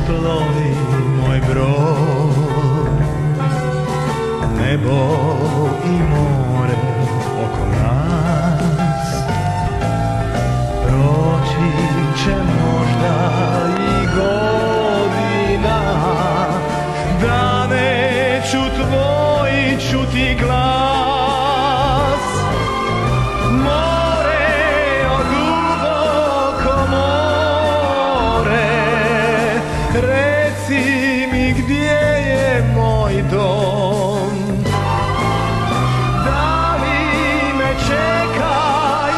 plovi moj brod, nebo i more oko nas. Proći će možda i godina, da neću tvoj čuti glas. More, o duboko more, reci mi gdje je moj dom. Da li me čeka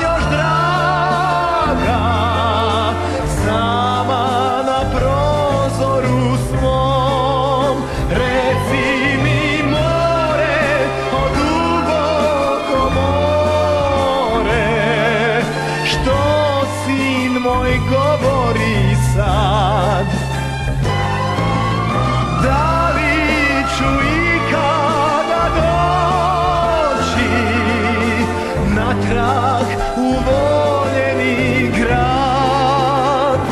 još draga, sama na prozoru svom. Reci mi more, o duboko more, što sin moj govori sad. Da li ću ikada doći natrag u voljeni grad?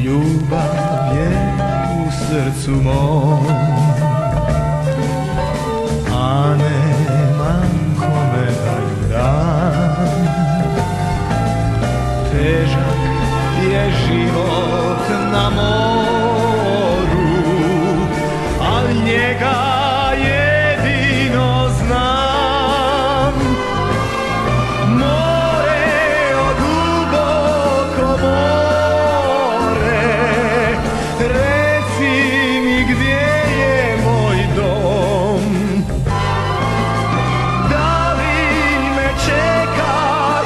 Ljubav je u srcu mom, a nemam kome da ju dam. Težak je život na moru, al njega jedino znam. More, o duboko more, reci mi gdje je moj dom. Da li me čeka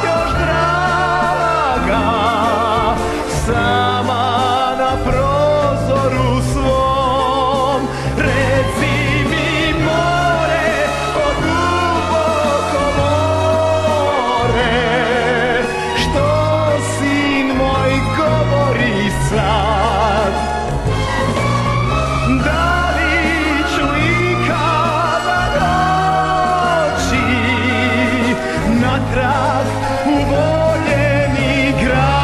još draga, sama na prozoru svom. Reci mi more, o duboko more, što sin moj govori sad. Da li ću ikada doći natrag u voljeni grad?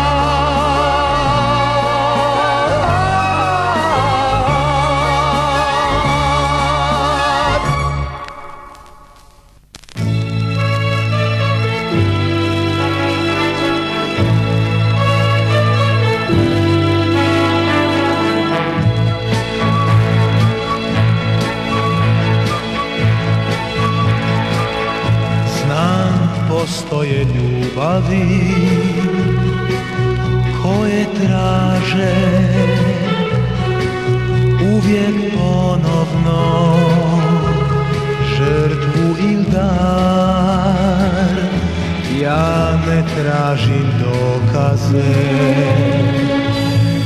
Znam, postoje ljubavi koje traže uvijek ponovno žrtvu il dar. Ja ne tražim dokaze,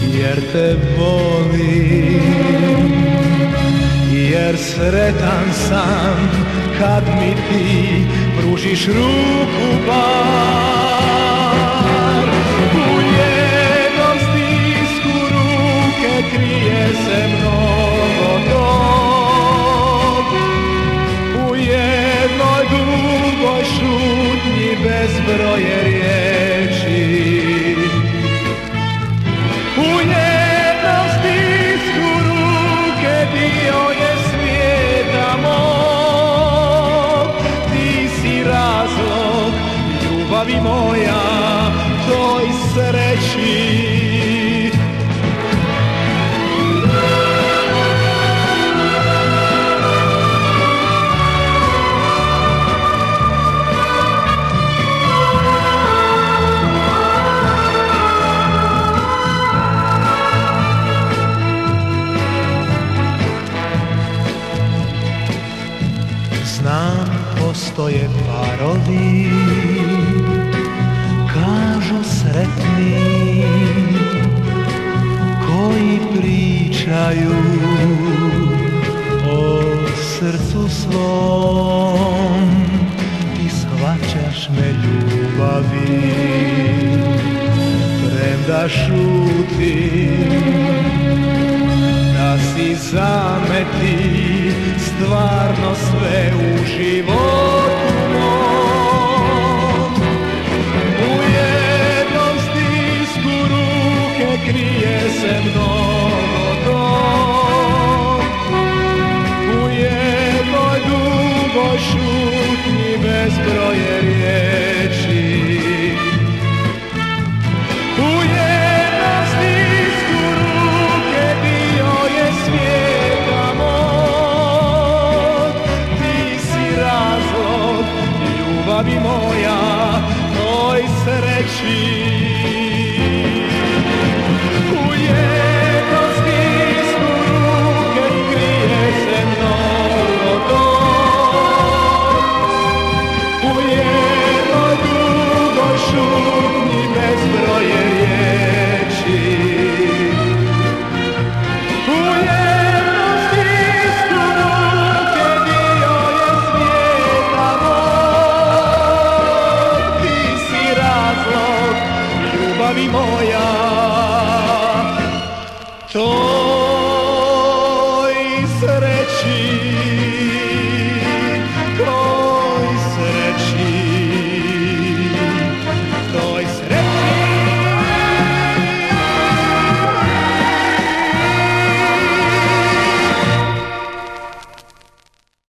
jer te volim, jer sretan sam kad mi ti pružiš ruku bar. U jednom stisku ruke krije se mnogo tog, u jednoj dugoj šutnji bezbroje riječi. U jednom stisku ruke dio je svijeta mog. Ti si razlog ljubavi moja, toj sreći. Znam, postoje parovi, kažu sretni, koji pričaju o srcu svom. Ti shvaćaš me ljubavi, premda šutim, da si zameti stvarno sve u životu mom. U jednom stisku ruke krije se mnom. dugoj šutnji bezbroje riječi. U jednom stisku ruke bio je svijeta moj. Ti si razlog ljubavi moja, toj sreći. U jednom stisku ruke krije se mnogo doj. U jednoj dugoj šutnji bezbroje riječi. U jednom stisku ruke bio je svijeta moj. Ti si razlog ljubavi moja, to